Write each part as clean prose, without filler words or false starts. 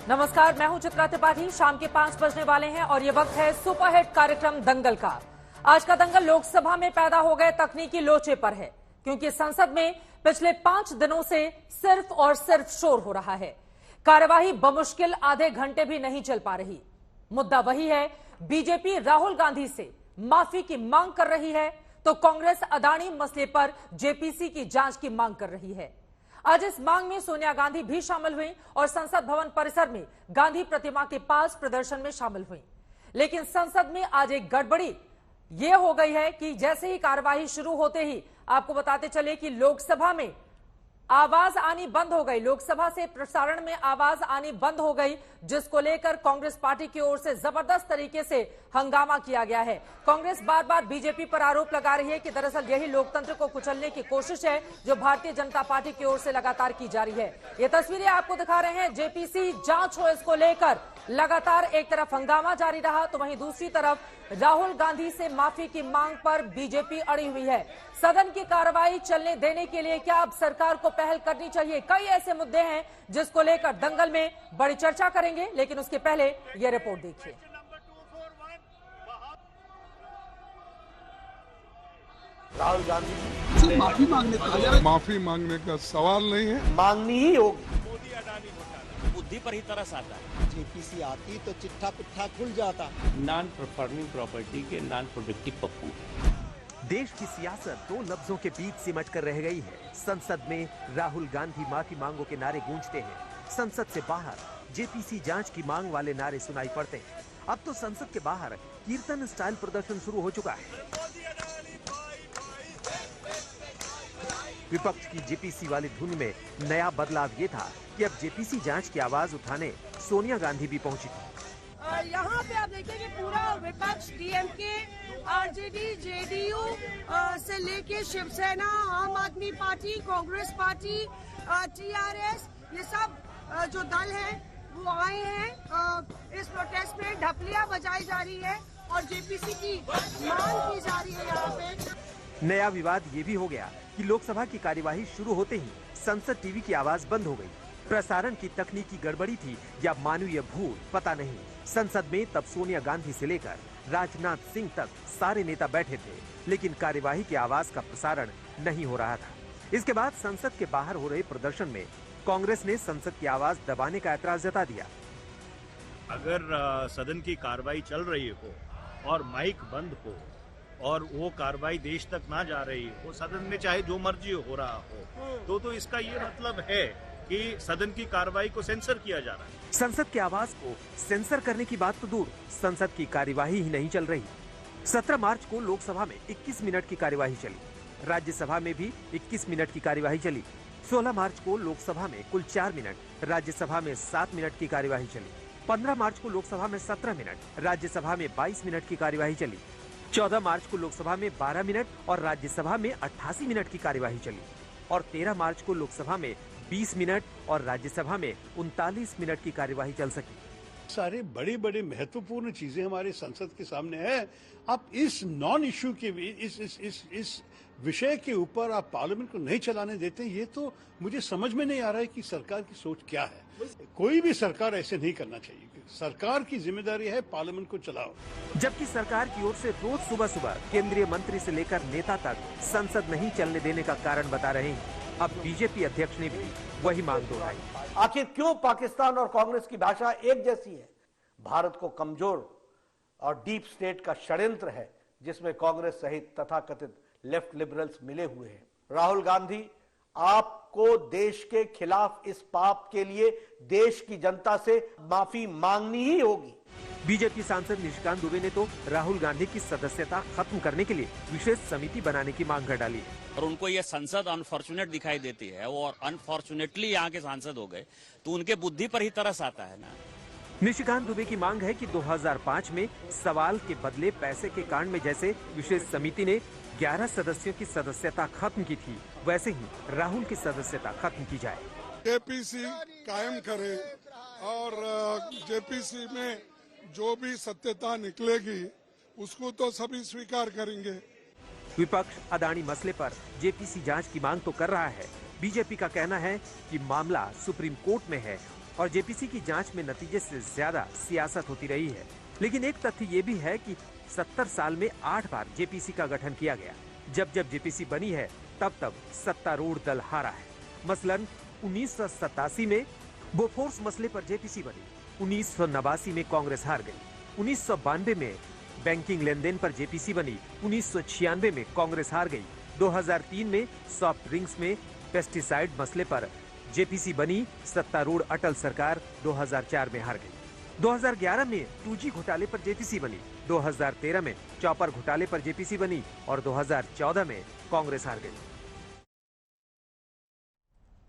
नमस्कार, मैं हूं चित्रा त्रिपाठी। शाम के 5 बजने वाले हैं और ये वक्त है सुपरहिट कार्यक्रम दंगल का। आज का दंगल लोकसभा में पैदा हो गए तकनीकी लोचे पर है, क्योंकि संसद में पिछले 5 दिनों से सिर्फ और सिर्फ शोर हो रहा है। कार्यवाही बमुश्किल आधे घंटे भी नहीं चल पा रही। मुद्दा वही है, बीजेपी राहुल गांधी से माफी की मांग कर रही है तो कांग्रेस अदानी मसले पर जेपीसी की जांच की मांग कर रही है। आज इस मांग में सोनिया गांधी भी शामिल हुई और संसद भवन परिसर में गांधी प्रतिमा के पास प्रदर्शन में शामिल हुई। लेकिन संसद में आज एक गड़बड़ी यह हो गई है कि जैसे ही कार्यवाही शुरू होते ही आपको बताते चले कि लोकसभा में आवाज आनी बंद हो गई। लोकसभा से प्रसारण में आवाज आनी बंद हो गई, जिसको लेकर कांग्रेस पार्टी की ओर से जबरदस्त तरीके से हंगामा किया गया है। कांग्रेस बार बार बीजेपी पर आरोप लगा रही है कि दरअसल यही लोकतंत्र को कुचलने की कोशिश है जो भारतीय जनता पार्टी की ओर से लगातार की जा रही है। ये तस्वीरें आपको दिखा रहे हैं। जेपीसी जांच हो, इसको लेकर लगातार एक तरफ हंगामा जारी रहा तो वहीं दूसरी तरफ राहुल गांधी से माफी की मांग पर बीजेपी अड़ी हुई है। सदन की कार्रवाई चलने देने के लिए क्या अब सरकार को पहल करनी चाहिए? कई ऐसे मुद्दे हैं जिसको लेकर दंगल में बड़ी चर्चा करेंगे, लेकिन उसके पहले यह रिपोर्ट देखिए। राहुल गांधी से माफी मांगने का सवाल नहीं है, मांगनी ही होगी। बुद्धि पर ही तरस आता है। जेपीसी आती तो चिट्ठा पिट्ठा खुल जाता। नॉन परफॉर्मिंग प्रॉपर्टी के नॉन प्रोडक्टिव पप्पू। देश की सियासत दो लफ्जों के बीच सिमट कर रह गई है। संसद में राहुल गांधी माफी मांगो के नारे गूंजते हैं। संसद से बाहर जेपीसी जांच की मांग वाले नारे सुनाई पड़ते हैं। अब तो संसद के बाहर कीर्तन स्टाइल प्रदर्शन शुरू हो चुका है। विपक्ष की जेपीसी वाली धुन में नया बदलाव ये था कि अब जेपीसी जांच की आवाज उठाने सोनिया गांधी भी पहुंची थी। यहाँ पे आप देखिए कि पूरा विपक्ष डीएमके, आरजेडी, जेडीयू से लेके शिवसेना, आम आदमी पार्टी, कांग्रेस पार्टी, टीआरएस, ये सब जो दल हैं वो आए हैं। इस प्रोटेस्ट में ढपलियां बजाई जा रही है और जेपीसी की मांग की जा रही है। यहाँ पे नया विवाद ये भी हो गया कि लोकसभा की कार्यवाही शुरू होते ही संसद टीवी की आवाज बंद हो गई। प्रसारण की तकनीकी गड़बड़ी थी या मानवीय भूल, पता नहीं। संसद में तब सोनिया गांधी से लेकर राजनाथ सिंह तक सारे नेता बैठे थे, लेकिन कार्यवाही की आवाज का प्रसारण नहीं हो रहा था। इसके बाद संसद के बाहर हो रहे प्रदर्शन में कांग्रेस ने संसद की आवाज दबाने का ऐतराज जता दिया। अगर सदन की कार्रवाई चल रही हो और माइक बंद हो और वो कार्रवाई देश तक ना जा रही हो, सदन में चाहे जो मर्जी हो रहा हो, तो इसका ये मतलब है कि सदन की कार्रवाई को सेंसर किया जा रहा है। संसद की आवाज को सेंसर करने की बात तो दूर, संसद की कार्यवाही ही नहीं चल रही। 17 मार्च को लोकसभा में 21 मिनट की कार्यवाही चली, राज्यसभा में भी 21 मिनट की कार्यवाही चली। 16 मार्च को लोकसभा में कुल 4 मिनट, राज्यसभा में 7 मिनट की कार्यवाही चली। 15 मार्च को लोकसभा में 17 मिनट, राज्यसभा में 22 मिनट की कार्यवाही चली। 14 मार्च को लोकसभा में 12 मिनट और राज्यसभा में 88 मिनट की कार्यवाही चली। और 13 मार्च को लोकसभा में 20 मिनट और राज्यसभा में 39 मिनट की कार्यवाही चल सकी। सारे बड़े बड़े महत्वपूर्ण चीजें हमारे संसद के सामने है। आप इस नॉन इश्यू के इस विषय के ऊपर आप पार्लियामेंट को नहीं चलाने देते, ये तो मुझे समझ में नहीं आ रहा है कि सरकार की सोच क्या है। कोई भी सरकार ऐसे नहीं करना चाहिए। सरकार की जिम्मेदारी है पार्लियामेंट को चलाओ। जबकि सरकार की ओर से रोज सुबह सुबह केंद्रीय मंत्री से लेकर नेता तक संसद नहीं चलने देने का कारण बता रहे हैं। अब बीजेपी अध्यक्ष ने भी वही मांग दोहराई। आखिर क्यों पाकिस्तान और कांग्रेस की भाषा एक जैसी है? भारत को कमजोर और डीप स्टेट का षड्यंत्र है, जिसमें कांग्रेस सहित तथाकथित लेफ्ट लिबरल्स मिले हुए हैं। राहुल गांधी, आपको देश के खिलाफ इस पाप के लिए देश की जनता से माफी मांगनी ही होगी। बीजेपी सांसद निशिकांत दुबे ने तो राहुल गांधी की सदस्यता खत्म करने के लिए विशेष समिति बनाने की मांग कर डाली। और उनको ये संसद अनफॉर्चुनेट दिखाई देती है और अनफॉर्चुनेटली यहाँ के सांसद हो गए, तो उनके बुद्धि पर ही तरस आता है ना। निशिकांत दुबे की मांग है कि 2005 में सवाल के बदले पैसे के कांड में जैसे विशेष समिति ने 11 सदस्यों की सदस्यता खत्म की थी, वैसे ही राहुल की सदस्यता खत्म की जाए। जेपीसी कायम करे और जेपीसी में जो भी सत्यता निकलेगी उसको तो सभी स्वीकार करेंगे। विपक्ष अदानी मसले पर जेपीसी जांच की मांग तो कर रहा है। बीजेपी का कहना है कि मामला सुप्रीम कोर्ट में है और जेपीसी की जांच में नतीजे से ज्यादा सियासत होती रही है। लेकिन एक तथ्य ये भी है कि 70 साल में 8 बार जेपीसी का गठन किया गया। जब जब जेपीसी बनी है तब तब सत्तारूढ़ दल हारा है। मसलन 1987 में बोफोर्स मसले पर जेपीसी बनी, 1989 में कांग्रेस हार गई, 1992 में बैंकिंग लेन देन पर जेपीसी बनी, 1996 में कांग्रेस हार गई, 2003 में सॉफ्ट ड्रिंक्स में पेस्टिसाइड मसले पर जेपीसी बनी, सत्तारूढ़ अटल सरकार 2004 में हार गई, 2011 में 2G घोटाले पर जेपीसी बनी, 2013 में चॉपर घोटाले पर जेपीसी बनी और 2014 में कांग्रेस हार गई।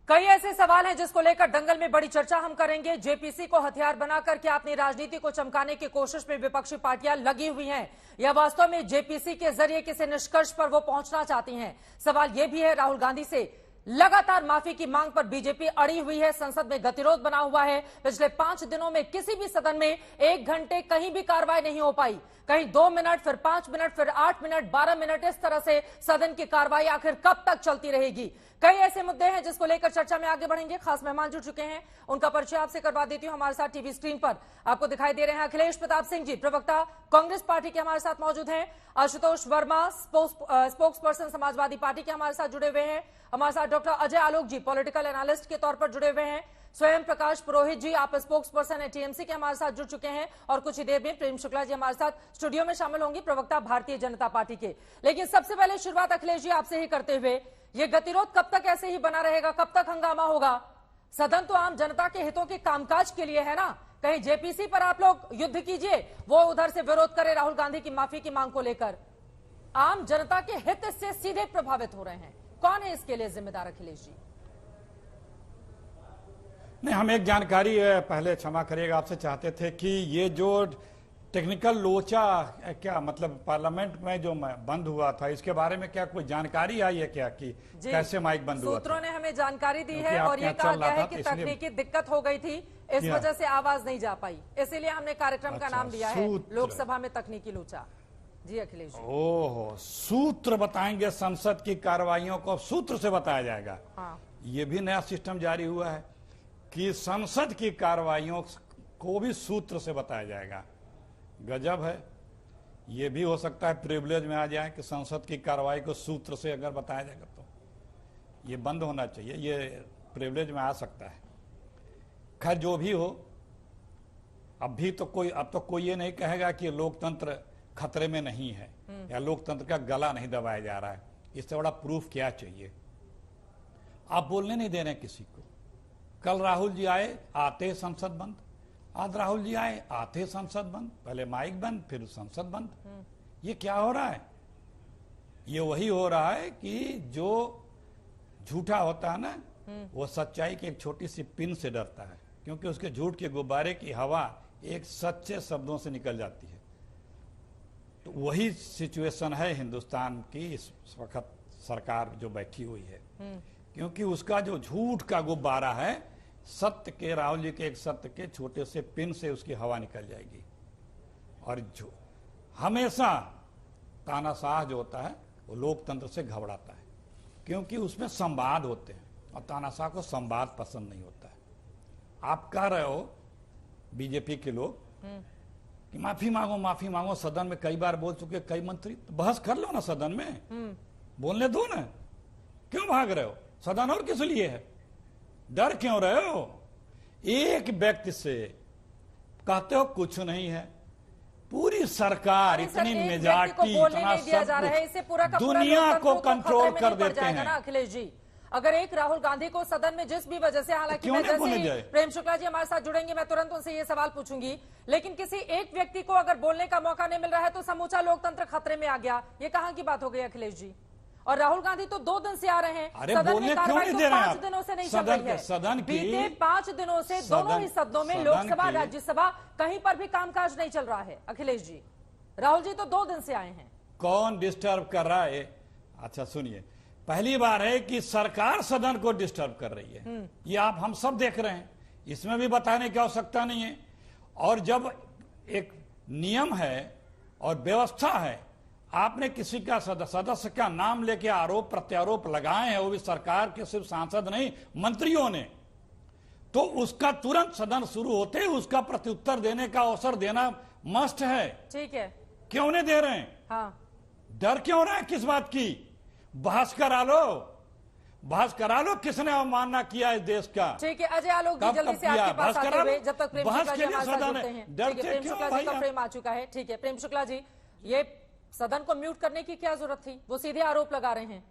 कई ऐसे सवाल हैं जिसको लेकर दंगल में बड़ी चर्चा हम करेंगे। जेपीसी को हथियार बनाकर क्या अपनी राजनीति को चमकाने की कोशिश में विपक्षी पार्टियां लगी हुई हैं या वास्तव में जेपीसी के जरिए किसी निष्कर्ष पर वो पहुंचना चाहती हैं? सवाल यह भी है, राहुल गांधी से लगातार माफी की मांग पर बीजेपी अड़ी हुई है। संसद में गतिरोध बना हुआ है। पिछले 5 दिनों में किसी भी सदन में 1 घंटे कहीं भी कार्रवाई नहीं हो पाई। कहीं 2 मिनट, फिर 5 मिनट, फिर 8 मिनट, 12 मिनट, इस तरह से सदन की कार्रवाई आखिर कब तक चलती रहेगी? कई ऐसे मुद्दे हैं जिसको लेकर चर्चा में आगे बढ़ेंगे। खास मेहमान जुड़ चुके हैं, उनका परिचय आपसे करवा देती हूं। हमारे साथ टीवी स्क्रीन पर आपको दिखाई दे रहे हैं अखिलेश प्रताप सिंह जी, प्रवक्ता कांग्रेस पार्टी के हमारे साथ मौजूद हैं। Ashutosh Verma, spokes person Samajwadi party के हमारे साथ जुड़े हुए हैं। हमारे साथ डॉक्टर अजय आलोक जी, पॉलिटिकल एनालिस्ट के तौर पर जुड़े हुए हैं। स्वयं प्रकाश पुरोहित जी, आप स्पोक्स पर्सन है टीएमसी के, हमारे साथ जुड़ चुके हैं। और कुछ ही देर में प्रेम शुक्ला जी हमारे साथ स्टूडियो में शामिल होंगी, प्रवक्ता भारतीय जनता पार्टी के। लेकिन सबसे पहले शुरुआत अखिलेश जी आपसे ही करते हुए, ये गतिरोध कब तक ऐसे ही बना रहेगा? कब तक हंगामा होगा? सदन तो आम जनता के हितों के कामकाज के लिए है ना। कहीं जेपीसी पर आप लोग युद्ध कीजिए, वो उधर से विरोध करे राहुल गांधी की माफी की मांग को लेकर। आम जनता के हित इससे सीधे प्रभावित हो रहे हैं। कौन है इसके लिए जिम्मेदार अखिलेश जी? नहीं, हम एक जानकारी पहले क्षमा करिएगा आपसे चाहते थे कि ये जो टेक्निकल लोचा क्या मतलब पार्लियामेंट में जो बंद हुआ था, इसके बारे में क्या कोई जानकारी आई है क्या कि कैसे माइक बंद हुआ था? सूत्रों ने हमें जानकारी दी है और ये कहा गया है कि तकनीकी दिक्कत हो गई थी, इस वजह से आवाज नहीं जा पाई, इसीलिए हमने कार्यक्रम का नाम दिया है लोकसभा में तकनीकी लोचा। जी अखिलेश जी। ओहो, सूत्र बताएंगे, संसद की कार्रवाइयों को सूत्र से बताया जाएगा। हाँ। ये भी नया सिस्टम जारी हुआ है कि संसद की कार्रवाइयों को भी सूत्र से बताया जाएगा। गजब है। ये भी हो सकता है प्रिविलेज में आ जाए कि संसद की कार्रवाई को सूत्र से अगर बताया जाएगा तो ये बंद होना चाहिए, ये प्रिविलेज में आ सकता है। खैर जो भी हो, अब तो कोई ये नहीं कहेगा कि लोकतंत्र खतरे में नहीं है या लोकतंत्र का गला नहीं दबाया जा रहा है। इससे बड़ा प्रूफ क्या चाहिए? आप बोलने नहीं दे रहे किसी को। कल राहुल जी आए, आते संसद बंद। आज राहुल जी आए, आते संसद बंद। पहले माइक बंद, फिर संसद बंद। ये क्या हो रहा है? ये वही हो रहा है कि जो झूठा होता है ना, वो सच्चाई की एक छोटी सी पिन से डरता है, क्योंकि उसके झूठ के गुब्बारे की हवा एक सच्चे शब्दों से निकल जाती है। तो वही सिचुएशन है हिंदुस्तान की इस वक्त सरकार जो बैठी हुई है, क्योंकि उसका जो झूठ का गुब्बारा है, सत्य के, राहुल जी के एक सत्य के छोटे से पिन से उसकी हवा निकल जाएगी। और जो हमेशा तानाशाह जो होता है वो लोकतंत्र से घबराता है, क्योंकि उसमें संवाद होते हैं और तानाशाह को संवाद पसंद नहीं होता है। आप कह रहे हो बीजेपी के लोग कि माफी मांगो, सदन में कई बार बोल चुके कई मंत्री, तो बहस कर लो ना सदन में, बोलने दो ना। क्यों भाग रहे हो? सदन और किस लिए है? डर क्यों रहे हो? एक व्यक्ति से कहते हो कुछ नहीं है, पूरी सरकार इतनी मेजॉरिटी, इतना सब कुछ दुनिया को कंट्रोल कर देते हैं। अखिलेश जी, अगर एक राहुल गांधी को सदन में जिस भी वजह से, हालांकि मैं जैसे प्रेम शुक्ला जी हमारे साथ जुड़ेंगे मैं तुरंत उनसे ये सवाल पूछूंगी, लेकिन किसी एक व्यक्ति को अगर बोलने का मौका नहीं मिल रहा है तो समूचा लोकतंत्र खतरे में आ गया, ये कहां की बात हो गई अखिलेश जी? और राहुल गांधी तो 2 दिन से आ रहे हैं, सदन में कार्रवाई तो 5 दिनों से नहीं चल रही है। बीते 5 दिनों से दोनों ही सदनों में, लोकसभा राज्यसभा, कहीं पर भी कामकाज नहीं चल रहा है। अखिलेश जी, राहुल जी तो 2 दिन से आए हैं। कौन डिस्टर्ब कर रहा है? अच्छा सुनिए, पहली बार है कि सरकार सदन को डिस्टर्ब कर रही है, ये आप हम सब देख रहे हैं, इसमें भी बताने की आवश्यकता नहीं है। और जब एक नियम है और व्यवस्था है, आपने किसी का सदस्य का नाम लेके आरोप प्रत्यारोप लगाए हैं, वो भी सरकार के सिर्फ सांसद नहीं मंत्रियों ने, तो उसका तुरंत सदन शुरू होते ही उसका प्रत्युत्तर देने का अवसर देना मस्ट है। ठीक है, क्यों नहीं दे रहे हैं? हाँ, डर क्यों रहा है किस बात की? बहस करा लो किसने अवमानना किया इस देश का। ठीक है। अजय आलोक जी जल्दी से आपके पास आते हुए, जब तक प्रेम शुक्ला जी हमारे साथ जुड़ते हैं। ठीक है, प्रेम शुक्ला जी का फ्रेम आ चुका है। ठीक है, प्रेम शुक्ला जी, ये सदन को म्यूट करने की क्या जरूरत थी? वो सीधे आरोप लगा रहे हैं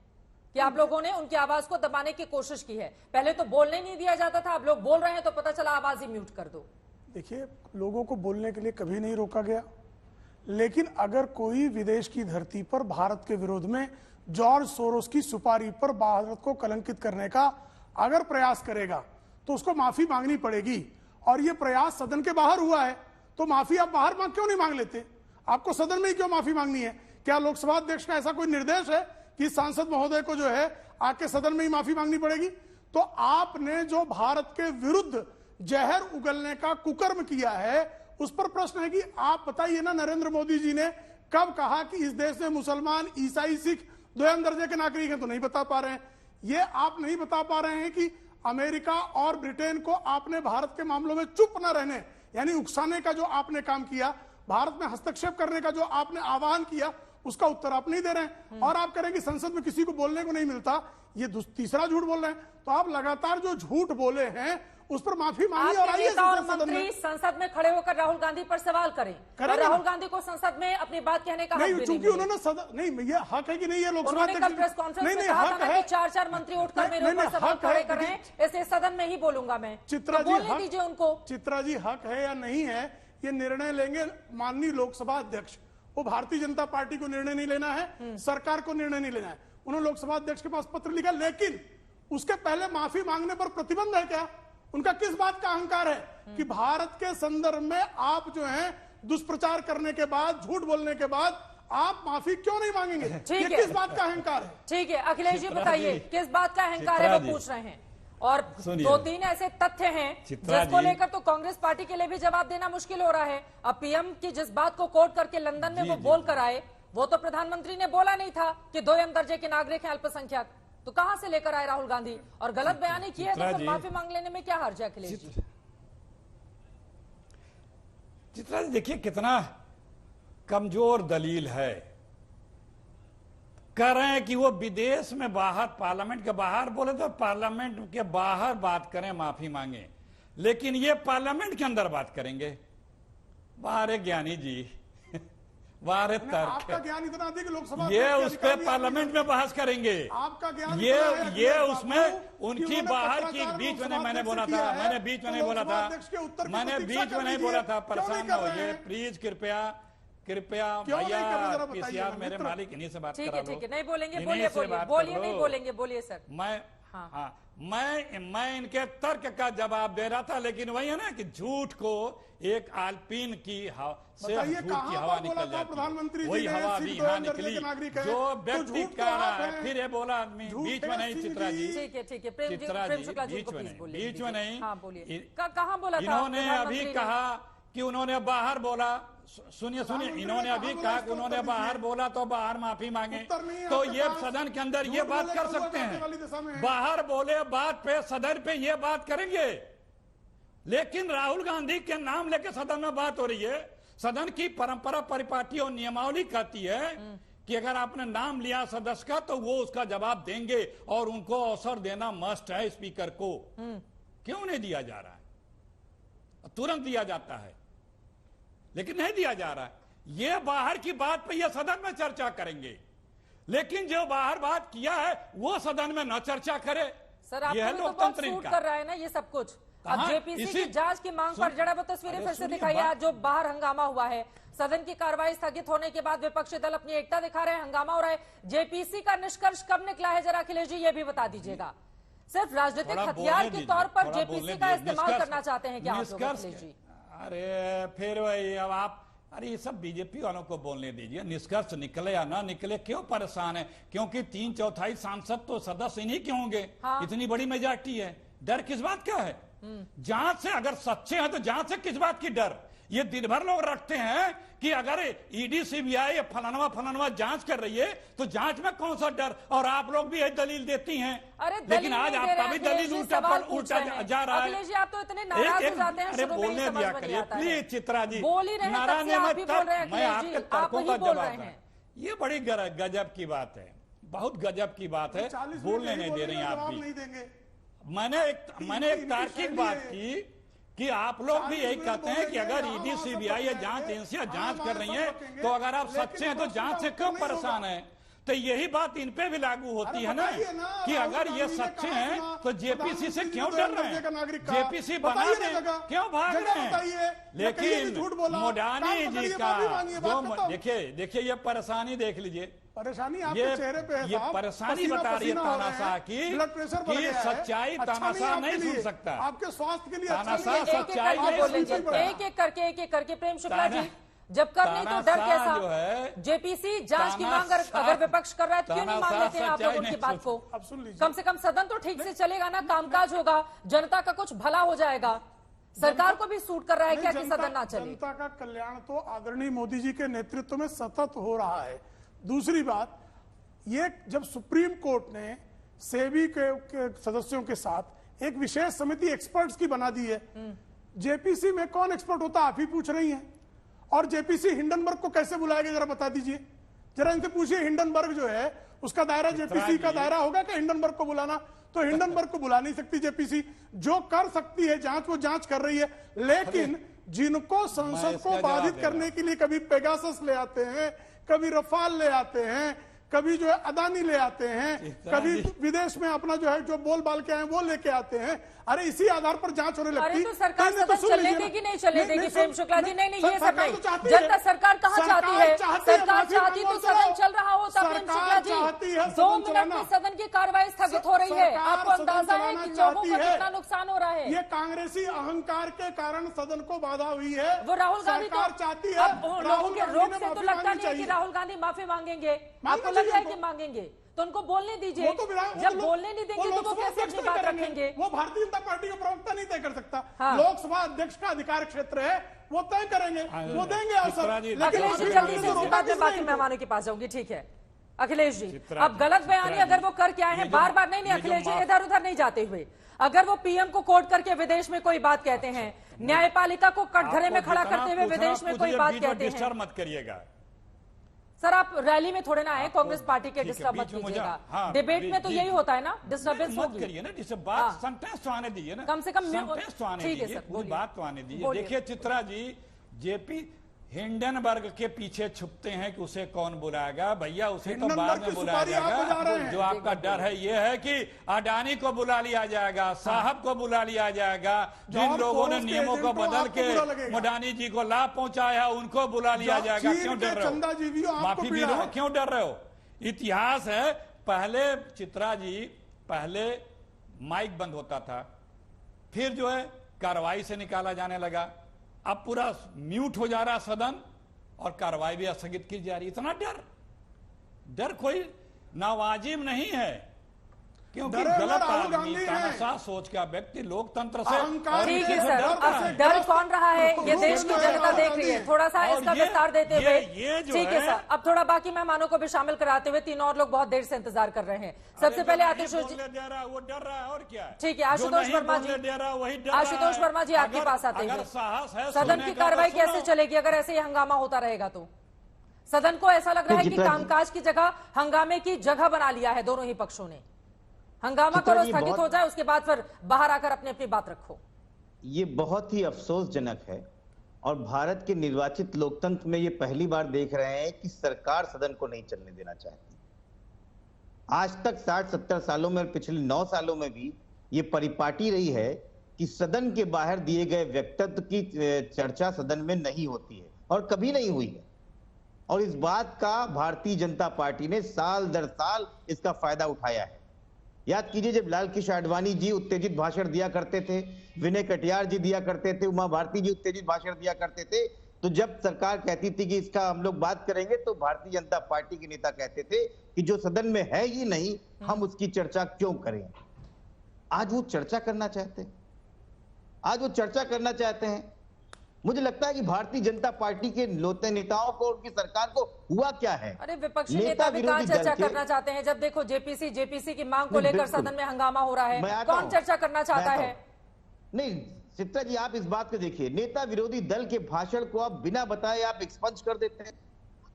कि आप लोगों ने उनकी आवाज को दबाने की कोशिश की है। पहले तो बोलने नहीं दिया जाता था, अब लोग बोल रहे हैं तो पता चला आवाज ही म्यूट कर दो। देखिए, लोगों को बोलने के लिए कभी नहीं रोका गया, लेकिन अगर कोई विदेश की धरती पर भारत के विरोध में जॉर्ज सोरोस की सुपारी पर भारत को कलंकित करने का अगर प्रयास करेगा तो उसको माफी मांगनी पड़ेगी। और ये प्रयास सदन के बाहर हुआ है, तो माफी आप बाहर क्यों नहीं मांग लेते? आपको सदन में ही क्यों माफी मांगनी है? क्या लोकसभा अध्यक्ष का ऐसा कोई निर्देश है कि सांसद महोदय को जो है आके सदन में ही माफी मांगनी पड़ेगी? तो आपने जो भारत के विरुद्ध जहर उगलने का कुकर्म किया है, उस पर प्रश्न है कि आप बताइए ना, नरेंद्र मोदी जी ने कब कहा कि इस देश में मुसलमान, ईसाई, सिख द्वितीय दर्जे के नागरिक हैं? तो नहीं बता पा रहे हैं। ये आप नहीं बता पा रहे हैं कि अमेरिका और ब्रिटेन को आपने भारत के मामलों में चुप न रहने, यानी उकसाने का जो आपने काम किया, भारत में हस्तक्षेप करने का जो आपने आह्वान किया, उसका उत्तर आप नहीं दे रहे हैं। और आप करें कि संसद में किसी को बोलने को नहीं मिलता, ये तीसरा झूठ बोल रहे हैं। तो आप लगातार जो झूठ बोले हैं उस पर माफी मांगी और आइए मंत्री संसद में खड़े होकर राहुल गांधी पर सवाल करें और राहुल गांधी को संसद में अपनी बात कहने का हक नहीं, चूंकि उन्होंने नहीं, ये हक है कि नहीं, ये लोकसभा कल प्रेस कॉन्फ्रेंस में कहा था कि 4 मंत्री उठकर मेरे ऊपर सवाल खड़े कर रहे हैं, इसलिए सदन में ही बोलूंगा मैं। चित्रा जी, बोलने दीजिए उनको। चित्रा जी, हक है या नहीं है, ये निर्णय लेंगे माननीय लोकसभा अध्यक्ष। वो भारतीय जनता पार्टी को निर्णय नहीं लेना है, सरकार को निर्णय नहीं लेना है। उन्होंने लोकसभा अध्यक्ष के पास पत्र लिखा, लेकिन उसके पहले माफी मांगने पर प्रतिबंध है क्या? उनका किस बात का अहंकार है कि भारत के संदर्भ में आप जो है दुष्प्रचार करने के बाद, झूठ बोलने के बाद आप माफी क्यों नहीं मांगेंगे? ये किस बात का अहंकार है? ठीक है, अखिलेश जी बताइए किस बात का अहंकार है, वो पूछ रहे हैं। और 2-3 ऐसे तथ्य हैं जिसको लेकर तो कांग्रेस पार्टी के लिए भी जवाब देना मुश्किल हो रहा है। अब पीएम की जिस बात को कोट करके लंदन में वो बोल कर आए, वो तो प्रधानमंत्री ने बोला नहीं था कि द्वितीय दर्जे के नागरिक हैं अल्पसंख्यक, तो कहां से लेकर आए राहुल गांधी? और गलत बयानी की है तो फिर माफी मांग लेने में क्या हर्ज है? अखिलेश जी, चित्रा जी देखिए कितना कमजोर दलील है। कह रहे हैं कि वो विदेश में बाहर, पार्लियामेंट के बाहर बोले तो पार्लियामेंट के बाहर बात करें, माफी मांगे, लेकिन ये पार्लियामेंट के अंदर बात करेंगे। बाहर है ज्ञानी जी, बाहर है तर्क, आपका ज्ञान इतना अधिक लोकसभा, ये उस पर पार्लियामेंट में बहस करेंगे। आपका ज्ञान ये उसमें उनकी बाहर की बीच में मैंने बोला था, मैंने बीच में नहीं बोला था, मैंने बीच में नहीं बोला था। परेशान हो ये प्लीज, कृपया भैया, पीसीआर मेरे मालिक, इन्हीं से बात करा लो। ठीक है, नहीं बोलेंगे, बोलिए, नहीं बोलेंगे, बोलिए सर। मैं इनके तर्क का जवाब दे रहा था, लेकिन वही है ना कि झूठ को एक आल्पीन की से झूठ की हवा निकल जाती है, वही हवा भी यहाँ निकली जो व्यक्ति कह रहा है। फिर ये बोला आदमी बीच में नहीं, चित्रा जी, ठीक है, चित्रा जी बीच में नहीं, कहाँ बोला? इन्होंने अभी कहा कि उन्होंने बाहर बोला, सुनिए, इन्होंने अभी कहा कि उन्होंने बाहर बोला तो बाहर माफी मांगे, तो ये सदन के अंदर ये बात कर सकते हैं। बाहर बोले बात पे, सदन पे ये बात करेंगे, लेकिन राहुल गांधी के नाम लेके सदन में बात हो रही है। सदन की परंपरा, परिपाटी और नियमावली कहती है कि अगर आपने नाम लिया सदस्य का तो वो उसका जवाब देंगे और उनको अवसर देना मस्ट है स्पीकर को। क्यों नहीं दिया जा रहा है? तुरंत दिया जाता है, लेकिन नहीं दिया जा रहा है। ये बाहर की बात पे ये सदन में चर्चा करेंगे, लेकिन जो बाहर बात किया है वो सदन में न चर्चा करे। सर, आपको तो बहुत सूट कर रहा है ना ये सब कुछ। अब जेपीसी की जांच की मांग पर जरा वो तस्वीरें फिर से दिखाइए। आज जो बाहर हंगामा हुआ है, सदन की कार्रवाई स्थगित होने के बाद विपक्षी दल अपनी एकता दिखा रहे हैं, हंगामा हो रहा है। जेपीसी का निष्कर्ष कब निकला है, जरा अखिलेश जी ये भी बता दीजिएगा। सिर्फ राजनीतिक हथियार के तौर पर जेपीसी का इस्तेमाल करना चाहते हैं क्या आप लोग, अखिलेश जी? अरे फिर वही, अब आप, अरे ये सब बीजेपी वालों को बोलने दीजिए। निष्कर्ष निकले या ना निकले क्यों परेशान है? क्योंकि 3/4 सांसद तो सदस्य इन्हीं के होंगे। इतनी बड़ी मेजॉरिटी है, डर किस बात का है? जांच से अगर सच्चे हैं तो जांच से किस बात की डर? ये दिन भर लोग रखते हैं कि अगर ईडी सीबीआई या फलानवा जांच कर रही है तो जांच में कौन सा डर, और आप लोग भी यही दलील देती हैं। लेकिन आज आपका भी दलील उल्टा जा रहा है। आप तो इतने नाराज हो जाते हैं, अरे बोलने दिया करिए प्लीज चित्रा जी, नाराज मैं आपके तर्कों का जवाब है। ये बड़ी गजब की बात है, बहुत गजब की बात है, बोलने नहीं दे रही आप भी। मैंने एक तार्किक बात की कि आप लोग भी यही कहते हैं कि अगर ईडी सीबीआई या जांच एजेंसियां जांच कर रही हैं तो अगर आप सच्चे हैं तो जांच से क्यों परेशान हैं। तो यही बात इन पे भी लागू होती है ना कि अगर ये सच्चे हैं तो जेपीसी से क्यों डर रहे हैं, जेपीसी बना दें क्यों भाग रहे हैं। लेकिन मोडानी जी का जो देखिए ये परेशानी देख लीजिए, परेशानी आपके चेहरे पे है, ये परेशानी बता रही है तानाशाह की ब्लड प्रेशर बढ़ गया है। सच्चाई तानाशाह नहीं सुन सकता, आपके स्वास्थ्य के लिए तानाशाह सच्चाई नहीं सुन सकता। एक एक करके प्रेम शुक्ला जी, जब कर नहीं तो डर कैसा जो है जेपीसी जांच की मांग अगर विपक्ष कर रहा है तो क्यों नहीं मान लेते हैं आप लोग उनकी बात को। कम से कम सदन तो ठीक से चलेगा ना, कामकाज होगा, जनता का कुछ भला हो जाएगा। सरकार को भी सूट कर रहा है क्या कि सदन ना चले। जनता का कल्याण तो आदरणीय मोदी जी के नेतृत्व में सतत हो रहा है। दूसरी बात, ये जब सुप्रीम कोर्ट ने सेबी के सदस्यों के साथ एक विशेष समिति एक्सपर्ट्स की बना दी है, जेपीसी में कौन एक्सपर्ट होता आप ही पूछ रही हैं। और जेपीसी हिंडनबर्ग को कैसे बुलाएगा जरा बता दीजिए, जरा इनसे पूछिए। हिंडनबर्ग जो है उसका दायरा जेपीसी का दायरा होगा कि हिंडनबर्ग को बुलाना, तो हिंडनबर्ग को बुला नहीं सकती जेपीसी। जो कर सकती है जांच वो जांच कर रही है, लेकिन जिनको संसद को बाधित करने के लिए कभी पेगासस ले आते हैं, कभी रफाल ले आते हैं, कभी जो है अदानी ले आते हैं, कभी विदेश में अपना जो है जो बोल बाल के आए वो लेके आते हैं। अरे इसी आधार पर जांच होने लगती है। तो सरकार सदन चलने देगी नहीं चलने देगी प्रेम शुक्ला जी? नहीं ये सब नहीं, जनता सरकार कहाँ चाहती है? सरकार चाहती तो सदन चल रहा होता प्रेम शुक्ला जी। 2 मिनट में सदन की कार्रवाई स्थगित हो रही है, आपको अंदाजा है कि लोगों को कितना नुकसान हो रहा है। ये कांग्रेसी अहंकार के कारण सदन को बाधा हुई है। वो राहुल गांधी सरकार चाहती है, लोगों के रोक से तो लगता नहीं है कि राहुल गांधी माफी मांगेंगे, आपको लग रहा है कि मांगेंगे? तो उनको बोलने दीजिए, जब बोलने नहीं देंगे तो वो कैसे अपनी बात रखेंगे? वो भारतीय जनता पार्टी का प्रवक्ता नहीं तय कर सकता। लोकसभा अध्यक्ष का अधिकार क्षेत्र है, वो तय करेंगे, वो देंगे अवसर। अखिलेश जी जल्दी से इसके बाद में बाकी मेहमानों के पास जाऊंगी, ठीक है अखिलेश जी? अब गलत बयानी अगर वो कर के आए हैं बार बार, नहीं अखिलेश जी इधर उधर नहीं जाते हुए, अगर वो पीएम को कोट करके विदेश में कोई बात कहते हैं, न्यायपालिका को कटघरे में खड़ा करते हुए विदेश में कोई बात कहते हैं, मत करिएगा सर आप रैली में थोड़े ना आए, कांग्रेस पार्टी के डिस्टर्ब मत कीजिएगा। डिबेट में तो यही होता है ना, डिस्टर्बेंस मत करिए ना, जिससे बात सेंटेंस तो आने दीजिए ना, कम से कम सेंटेंस तो आने दीजिए, पूरी बात तो आने दीजिए। देखिए चित्रा जी, जेपी हिंडनबर्ग के पीछे छुपते हैं कि उसे कौन बुलाएगा। भैया उसे तो बाद में बुलाया जाएगा। जो आपका डर है ये है कि अडानी को बुला लिया जाएगा, साहब को बुला लिया जाएगा, जिन लोगों ने नियमों को बदल के मोडानी जी को लाभ पहुंचाया उनको बुला लिया जाएगा। क्यों डर रहे हो? माफी भी रहे हो, क्यों डर रहे हो? इतिहास है, पहले चित्रा जी पहले माइक बंद होता था, फिर जो है कार्रवाई से निकाला जाने लगा, अब पूरा म्यूट हो जा रहा सदन और कार्रवाई भी स्थगित की जा रही। इतना डर कोई नावाजिब नहीं है, क्योंकि गलत आदमी तानाशाह सोच का व्यक्ति लोकतंत्र से। ठीक है सर, अब डर कौन रहा है ये देश की जनता देख रही है। थोड़ा सा इसका विस्तार देते हुए, ठीक है सर, अब थोड़ा बाकी मेहमानों को भी शामिल कराते हुए, 3 और लोग बहुत देर से इंतजार कर रहे हैं। सबसे पहले आशुतोष जी, वो डर रहा है और क्या है? ठीक है आशुतोष वर्मा जी, आशुतोष वर्मा जी आपके पास आते हैं। सदन की कार्रवाई कैसे चलेगी अगर ऐसे ही हंगामा होता रहेगा? तो सदन को ऐसा लग रहा है कि कामकाज की जगह हंगामे की जगह बना लिया है दोनों ही पक्षों ने। हंगामा करो, स्थगित हो जाए, उसके बाद फिर बाहर आकर अपनी अपनी बात रखो। ये बहुत ही अफसोसजनक है और भारत के निर्वाचित लोकतंत्र में ये पहली बार देख रहे हैं कि सरकार सदन को नहीं चलने देना चाहती। आज तक 60-70 सालों में और पिछले 9 सालों में भी ये परिपाटी रही है कि सदन के बाहर दिए गए वक्तव्य की चर्चा सदन में नहीं होती है और कभी नहीं हुई है। और इस बात का भारतीय जनता पार्टी ने साल दर साल इसका फायदा उठाया है। याद कीजिए, जब लाल कृष्ण आडवाणी जी उत्तेजित भाषण दिया करते थे, विनय कटियार जी दिया करते थे, उमा भारती जी उत्तेजित भाषण दिया करते थे, तो जब सरकार कहती थी कि इसका हम लोग बात करेंगे, तो भारतीय जनता पार्टी के नेता कहते थे कि जो सदन में है ही नहीं, हम उसकी चर्चा क्यों करें। आज वो चर्चा करना चाहते हैं, आज वो चर्चा करना चाहते हैं। मुझे लगता है कि भारतीय जनता पार्टी के लोते नेताओं को, उनकी सरकार को हुआ क्या है। अरे विपक्षी नेता भी कहाँ चर्चा करना चाहते हैं जब देखो जेपीसी की मांग को लेकर सदन में हंगामा हो रहा है, कौन चर्चा करना चाहता है? नहीं चित्रा जी, आप इस बात को देखिए, नेता विरोधी दल के भाषण को आप बिना बताए आप एक्सपंज कर देते हैं।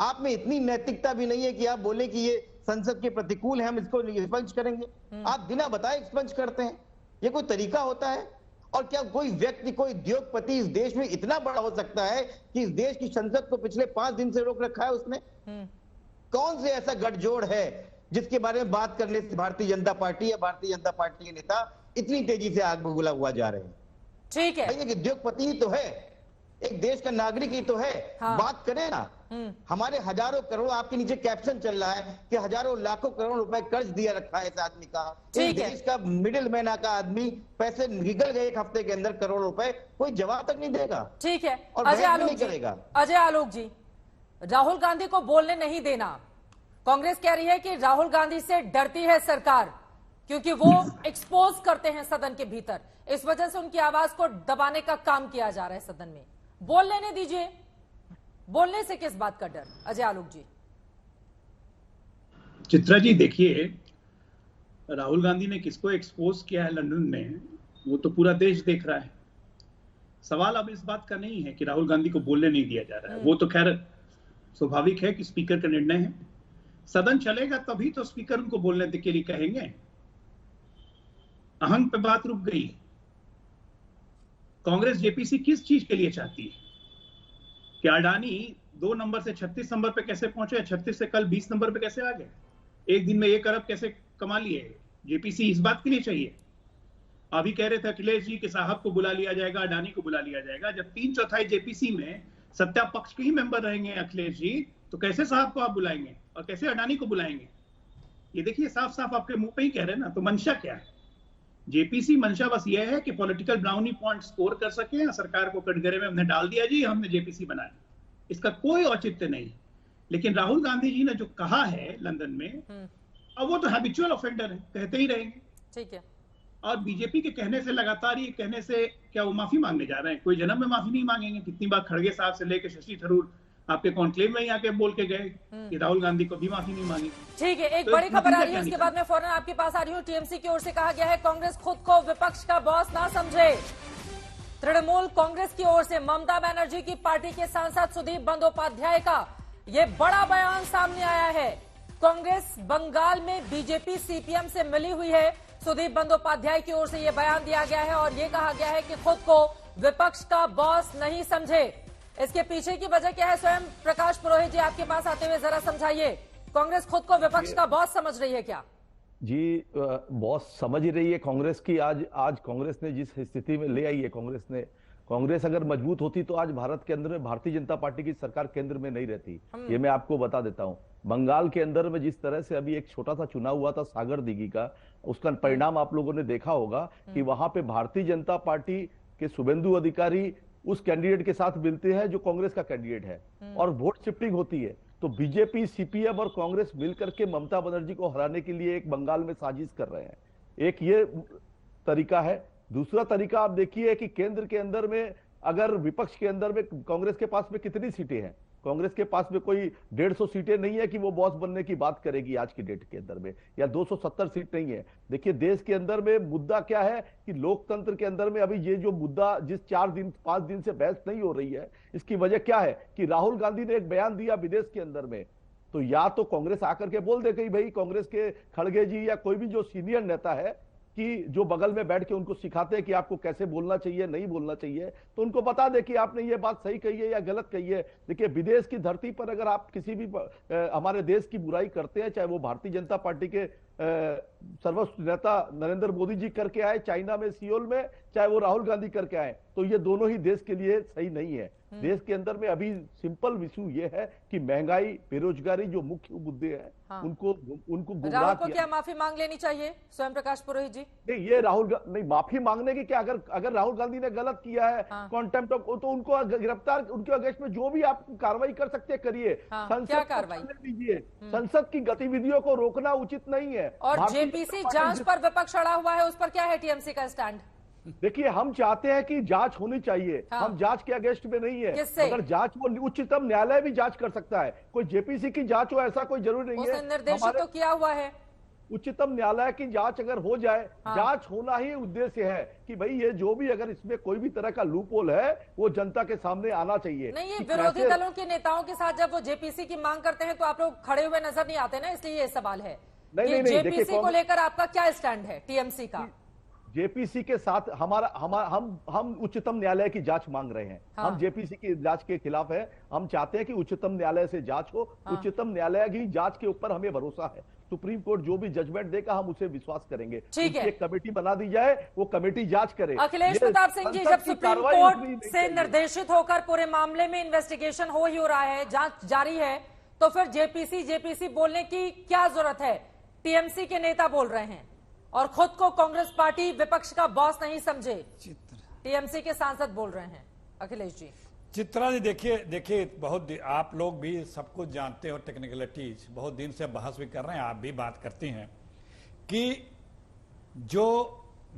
आप में इतनी नैतिकता भी नहीं है कि आप बोले कि ये संसद के प्रतिकूल है, हम इसको एक्सपंज करेंगे। आप बिना बताए एक्सपंज करते हैं, ये कोई तरीका होता है? और क्या कोई व्यक्ति, कोई उद्योगपति इस देश में इतना बड़ा हो सकता है कि इस देश की संसद को पिछले 5 दिन से रोक रखा है उसने? कौन से ऐसा गठजोड़ है जिसके बारे में बात करने से भारतीय जनता पार्टी या भारतीय जनता पार्टी के नेता इतनी तेजी से आग बबूला हुआ जा रहे हैं? ठीक है, एक उद्योगपति ही तो है, एक देश का नागरिक ही तो है। हाँ। बात करें ना, हमारे हजारों करोड़, आपके नीचे कैप्शन चल रहा है कि हजारों लाखों करोड़ रुपए कर्ज दिया रखा है इस आदमी का। इस देश का मिडिल मैन का आदमी, पैसे निकल गए एक हफ्ते के अंदर करोड़ रुपए, कोई जवाब तक नहीं देगा। ठीक है, और अजय आलोक नहीं करेगा। अजय आलोक जी, राहुल गांधी को बोलने नहीं देना, कांग्रेस कह रही है कि राहुल गांधी से डरती है सरकार क्योंकि वो एक्सपोज करते हैं सदन के भीतर, इस वजह से उनकी आवाज को दबाने का काम किया जा रहा है सदन में। बोल लेने दीजिए, बोलने से किस बात का डर? अजय आलोक जी। चित्रा जी देखिए, राहुल गांधी ने किसको एक्सपोज किया है लंदन में, वो तो पूरा देश देख रहा है। सवाल अब इस बात का नहीं है कि राहुल गांधी को बोलने नहीं दिया जा रहा है, वो तो खैर स्वाभाविक है कि स्पीकर का निर्णय है। सदन चलेगा तभी तो स्पीकर उनको बोलने के लिए कहेंगे। अहंग पे बात रुक गई। कांग्रेस जेपीसी किस चीज के लिए चाहती है कि अडानी 2 नंबर से 36 नंबर पे कैसे पहुंचे, 36 से कल 20 नंबर पे कैसे आ गए, एक दिन में 1 अरब कैसे कमा लिए? जेपीसी इस बात के लिए चाहिए। अभी कह रहे थे अखिलेश जी कि साहब को बुला लिया जाएगा, अडानी को बुला लिया जाएगा। जब 3/4 जेपीसी में सत्ता पक्ष के ही मेंबर रहेंगे अखिलेश जी, तो कैसे साहब को आप बुलाएंगे और कैसे अडानी को बुलाएंगे? ये देखिए, साफ साफ आपके मुंह पे ही कह रहे हैं ना। तो मंशा क्या है? जेपीसी मंशा बस यह है कि पॉलिटिकल ब्राउनी पॉइंट स्कोर कर सके, सरकार को कटघरे में हमने डाल दिया जी, हमने जेपीसी बनाया। इसका कोई औचित्य नहीं। लेकिन राहुल गांधी जी ने जो कहा है लंदन में, अब वो तो हैबिचुअल ऑफेंडर है, कहते ही रहेंगे। ठीक है। और बीजेपी के कहने से, लगातार ये कहने से क्या वो माफी मांगने जा रहे हैं? कोई जन्म में माफी नहीं मांगेंगे। कितनी बार खड़गे साहब से लेकर शशि थरूर आपके कॉन्क्लेव में ही आके बोल के गए कि राहुल गांधी को भी माफी नहीं मांगी। ठीक है, एक बड़ी खबर आ रही है, उसके बाद मैं फौरन आपके पास आ रही हूँ। टीएमसी की ओर से कहा गया है कांग्रेस खुद को विपक्ष का बॉस ना समझे। तृणमूल कांग्रेस की ओर से ममता बनर्जी की पार्टी के सांसद सुदीप बंदोपाध्याय का ये बड़ा बयान सामने आया है। कांग्रेस बंगाल में बीजेपी सीपीएम से मिली हुई है। सुदीप बंदोपाध्याय की ओर से यह बयान दिया गया है और ये कहा गया है कि खुद को विपक्ष का बॉस नहीं समझे। इसके पीछे की वजह क्या है? स्वयं प्रकाश पुरोहित जी, आपके पास आते हुए जरा समझाइए। कांग्रेस खुद को विपक्ष का बॉस समझ रही है क्या? जी, बॉस समझ ही रही है कांग्रेस की। आज कांग्रेस ने जिस स्थिति में ले आई है, कांग्रेस अगर मजबूत होती तो आज भारत के अंदर में भारतीय जनता पार्टी की सरकार केंद्र में नहीं रहती। ये मैं आपको बता देता हूं। बंगाल के अंदर में जिस तरह से अभी एक छोटा सा चुनाव हुआ था सागर दिघी का, उसका परिणाम आप लोगों ने देखा होगा कि वहां पे भारतीय जनता पार्टी के शुभेंदु अधिकारी उस कैंडिडेट के साथ मिलते हैं जो कांग्रेस का कैंडिडेट है और वोट शिफ्टिंग होती है। तो बीजेपी, सीपीएम और कांग्रेस मिलकर के ममता बनर्जी को हराने के लिए एक बंगाल में साजिश कर रहे हैं। एक ये तरीका है। दूसरा तरीका आप देखिए कि केंद्र के अंदर में अगर विपक्ष के अंदर में कांग्रेस के पास में कितनी सीटें हैं? कांग्रेस के पास में कोई 150 सीटें नहीं है कि वो बॉस बनने की बात करेगी आज की डेट के अंदर में, या 270 सीट नहीं है। देखिए, देश के अंदर में मुद्दा क्या है कि लोकतंत्र के अंदर में अभी ये जो मुद्दा जिस 4-5 दिन से बहस नहीं हो रही है, इसकी वजह क्या है कि राहुल गांधी ने एक बयान दिया विदेश के अंदर में। तो या तो कांग्रेस आकर के बोल दे कि भाई कांग्रेस के खड़गे जी या कोई भी जो सीनियर नेता है कि जो बगल में बैठ के उनको सिखाते हैं कि आपको कैसे बोलना चाहिए, नहीं बोलना चाहिए, तो उनको बता दे कि आपने ये बात सही कही है या गलत कही है। देखिए, विदेश की धरती पर अगर आप किसी भी हमारे देश की बुराई करते हैं, चाहे वो भारतीय जनता पार्टी के सर्वोच्च नेता नरेंद्र मोदी जी करके आए चाइना में, सियोल में, चाहे वो राहुल गांधी करके आए, तो ये दोनों ही देश के लिए सही नहीं है। देश के अंदर में अभी सिंपल इशू ये है कि महंगाई, बेरोजगारी जो मुख्य मुद्दे हैं, उनको राहुल को क्या माफी मांग लेनी चाहिए? स्वयं प्रकाश पुरोहित जी। नहीं, ये नहीं, माफी मांगने की क्या, अगर राहुल गांधी ने गलत किया है, कॉन्टेम्प्ट ऑफ, तो उनको गिरफ्तार, उनके अगेंस्ट में जो भी आप कार्रवाई कर सकते हैं करिए। क्या कार्रवाई कीजिए? संसद की गतिविधियों को रोकना उचित नहीं है। और जेपीसी जांच पर विपक्ष अड़ा हुआ है, उस पर क्या है टीएमसी का स्टैंड? देखिए, हम चाहते हैं कि जांच होनी चाहिए। हाँ। हम जांच के अगेंस्ट में नहीं है। किससे? अगर जांच वो उच्चतम न्यायालय भी जांच कर सकता है, कोई जेपीसी की जांच हो ऐसा कोई जरूरी नहीं उसने है। निर्देशित तो किया हुआ है। उच्चतम न्यायालय की जांच अगर हो जाए, हाँ। जांच होना ही उद्देश्य है कि भाई ये जो भी अगर इसमें कोई भी तरह का लूप होल है वो जनता के सामने आना चाहिए। नहीं, ये कि विरोधी कैसे- दलों के नेताओं के साथ जब वो जेपीसी की मांग करते हैं तो आप लोग खड़े हुए नजर नहीं आते ना, इसलिए ये सवाल है नहीं, कि नहीं, नहीं, देखिए, जेपीसी को लेकर आपका क्या स्टैंड है, टीएमसी का? जेपीसी के साथ हम उच्चतम न्यायालय की जांच मांग रहे हैं। हाँ। हम जेपीसी की जांच के खिलाफ है। हम चाहते हैं कि उच्चतम न्यायालय से जांच हो। हाँ। उच्चतम न्यायालय की जांच के ऊपर हमें भरोसा है। सुप्रीम कोर्ट जो भी जजमेंट देगा हम उसे विश्वास करेंगे। ठीक है। उसकी एक कमेटी बना दी जाए, वो कमेटी जांच करे। अखिलेश ये प्रताप सिंह जी, संसद जब की सुप्रीम कार्रवाई कोर्ट होनी नहीं से चाहिए। निर्देशित होकर पूरे मामले में इन्वेस्टिगेशन हो ही रहा है, जांच जारी है, तो फिर जेपीसी बोलने की क्या जरूरत है? टीएमसी के नेता बोल रहे हैं और खुद को कांग्रेस पार्टी विपक्ष का बॉस नहीं समझे, टीएमसी के सांसद बोल रहे हैं। अखिलेश जी, चित्रा जी, देखिए बहुत आप लोग भी सब कुछ जानते हो, टेक्निकलिटीज बहुत दिन से बहस भी कर रहे हैं, आप भी बात करती हैं कि जो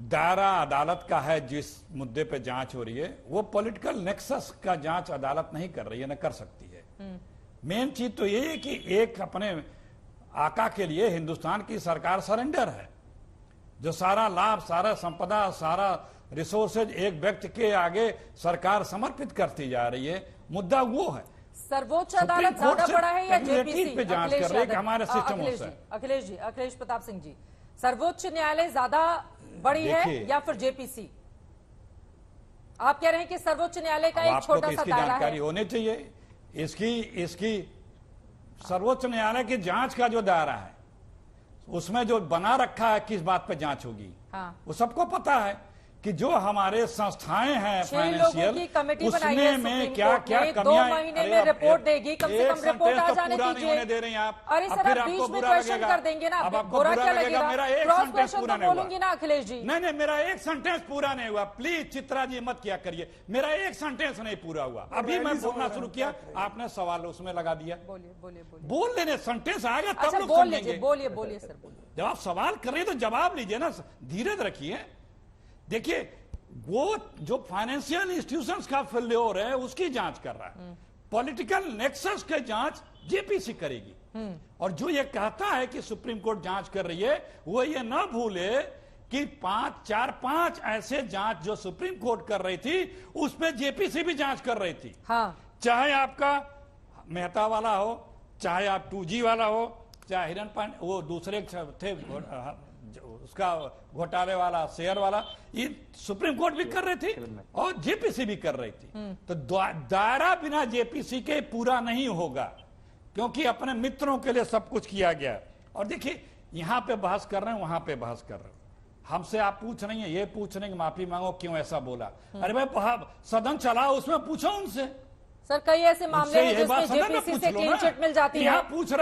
दायरा अदालत का है, जिस मुद्दे पे जांच हो रही है, वो पॉलिटिकल नेक्सस का जांच अदालत नहीं कर रही है, न कर सकती है। मेन चीज तो ये है कि एक अपने आका के लिए हिंदुस्तान की सरकार सरेंडर है, जो सारा लाभ, सारा संपदा, सारा रिसोर्सेज एक व्यक्ति के आगे सरकार समर्पित करती जा रही है। मुद्दा वो है। सर्वोच्च अदालत ज्यादा बड़ा है या जेपीसी? पे जांच कर रही है कि हमारे सिस्टम से। अखिलेश प्रताप सिंह जी, सर्वोच्च न्यायालय ज्यादा बड़ी है या फिर जेपीसी? आप कह रहे हैं कि सर्वोच्च न्यायालय का एक छोटा सा दायरा है। जानकारी होनी चाहिए इसकी सर्वोच्च न्यायालय की जांच का जो दायरा है, उसमें जो बना रखा है किस बात पे जांच होगी, हाँ। वो सबको पता है कि जो हमारे संस्थाएं हैं फाइनेंशियल, की कमेटी बनाई है उसमें में सुप्रीम क्या कोर्ट क्या ने, 2 कमियां। महीने में रिपोर्ट देगी, कम से कम रिपोर्ट आ जाने पूरा नहीं दीजिए। होने दे रही हैं आप। अरे अब सर, फिर आप आपको बीच में बुरा क्वेश्चन लगेगा। कर देंगे ना, अब आपको बुरा बुरा क्या लगेगा, लगेगा? मेरा एक क्रॉस सेंटेंस क्वेश्चन पूरा तो नहीं हुआ। बोलूंगी ना अखिलेश जी। नहीं, मेरा एक सेंटेंस पूरा नहीं हुआ। प्लीज चित्रा जी मत किया करिए, मेरा एक सेंटेंस नहीं पूरा हुआ। अभी मैं बोलना शुरू किया, आपने सवाल उसमें लगा दिया। बोल लेने, सेंटेंस आएगा तब अच्छा, लोग बोल समझेंगे। लीजिए, बोलिए सर, बोलिए। जब आप सवाल कर रहे हैं तो जवाब लीजिए ना, धीरज रखिए। देखिए, वो जो फाइनेंशियल इंस्टीट्यूशंस का फेल्योर है उसकी जांच कर रहा है। पॉलिटिकल नेक्सस की जांच जेपीसी करेगी। और जो ये कहता है कि सुप्रीम कोर्ट जांच कर रही है, वो ये ना भूले कि 5 ऐसे जांच जो सुप्रीम कोर्ट कर रही थी, उस पर जेपीसी भी जांच कर रही थी। हाँ। चाहे आपका मेहता वाला हो, चाहे आप 2G वाला हो, चाहे हिरन पांडे, वो दूसरे थे उसका घोटाले वाला, शेयर वाला, ये सुप्रीम कोर्ट भी कर रही थी और जेपीसी भी कर रही थी। तो दायरा बिना जेपीसी के पूरा नहीं होगा, क्योंकि अपने मित्रों के लिए सब कुछ किया गया। और देखिए, यहां पे बहस कर रहे हैं, वहां पे बहस कर रहे हैं। हमसे आप पूछ रही हैं, ये पूछ रहे हैं कि माफी मांगो, क्यों ऐसा बोला? अरे भाई, सदन चला, उसमें पूछो उनसे। सर, कई ऐसे मामले हैं जिसमें जेपीसी से क्लीन चिट मिल जाती है,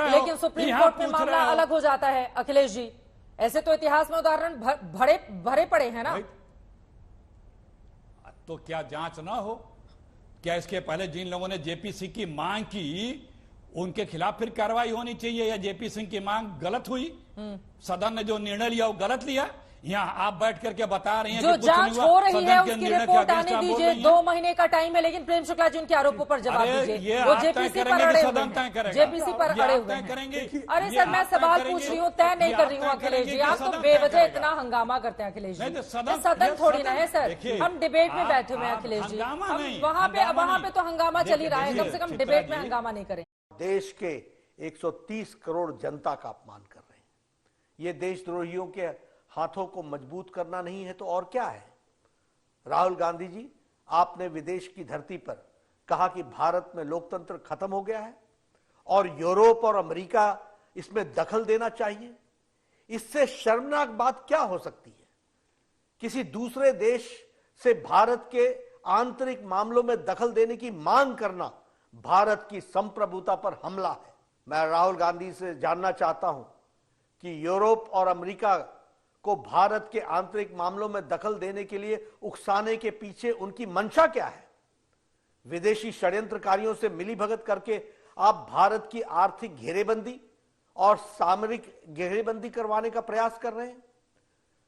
लेकिन सुप्रीम कोर्ट में मामला अलग हो जाता है। अखिलेश जी, ऐसे तो इतिहास में उदाहरण भरे पड़े हैं ना। तो क्या जांच ना हो? क्या इसके पहले जिन लोगों ने जेपीसी की मांग की, उनके खिलाफ फिर कार्रवाई होनी चाहिए, या जेपीसी की मांग गलत हुई? सदन ने जो निर्णय लिया वो गलत लिया? यहाँ आप बैठ करके बता रही हैं जो जांच हो रही है उसकी रिपोर्ट आने दीजिए, 2 महीने का टाइम है, लेकिन प्रेम शुक्ला जी उनके आरोपों पर जवाब दीजिए। वो जेपीसी पर अड़े हुए हैं, जेपीसी पर अड़े हुए हैं। अरे सर, मैं सवाल पूछ रही हूँ, तय नहीं कर रही हूँ अखिलेश जी। आप तो बेवजह इतना हंगामा करते हैं अखिलेश जी। सदन थोड़ी ना है सर, हम डिबेट में बैठे हुए हैं अखिलेश जी। वहां पे तो हंगामा चल ही रहा है, कम से कम डिबेट में हंगामा नहीं करें। देश के 130 करोड़ जनता का अपमान कर रहे हैं। ये देशद्रोहियों के हाथों को मजबूत करना नहीं है तो और क्या है? राहुल गांधी जी, आपने विदेश की धरती पर कहा कि भारत में लोकतंत्र खत्म हो गया है और यूरोप और अमेरिका इसमें दखल देना चाहिए। इससे शर्मनाक बात क्या हो सकती है? किसी दूसरे देश से भारत के आंतरिक मामलों में दखल देने की मांग करना भारत की संप्रभुता पर हमला है। मैं राहुल गांधी से जानना चाहता हूं कि यूरोप और अमेरिका को भारत के आंतरिक मामलों में दखल देने के लिए उकसाने के पीछे उनकी मंशा क्या है? विदेशी षड्यंत्रकारियों से मिलीभगत करके आप भारत की आर्थिक घेरेबंदी और सामरिक घेरेबंदी करवाने का प्रयास कर रहे हैं।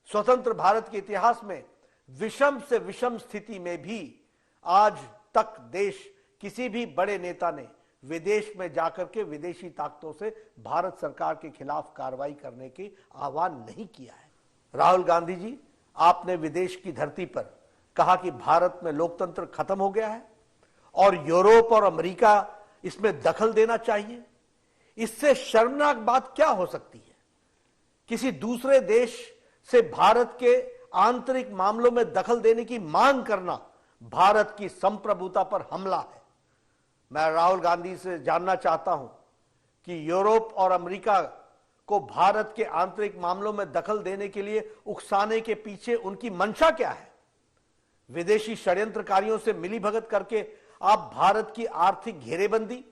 स्वतंत्र भारत के इतिहास में विषम से विषम स्थिति में भी आज तक देश किसी भी बड़े नेता ने विदेश में जाकर के विदेशी ताकतों से भारत सरकार के खिलाफ कार्रवाई करने की आह्वान नहीं किया है। राहुल गांधी जी, आपने विदेश की धरती पर कहा कि भारत में लोकतंत्र खत्म हो गया है और यूरोप और अमेरिका इसमें दखल देना चाहिए। इससे शर्मनाक बात क्या हो सकती है? किसी दूसरे देश से भारत के आंतरिक मामलों में दखल देने की मांग करना भारत की संप्रभुता पर हमला है। मैं राहुल गांधी से जानना चाहता हूं कि यूरोप और अमेरिका को भारत के आंतरिक मामलों में दखल देने के लिए उकसाने के पीछे उनकी मंशा क्या है? विदेशी षड्यंत्रकारियों से मिलीभगत करके आप भारत की आर्थिक घेरेबंदी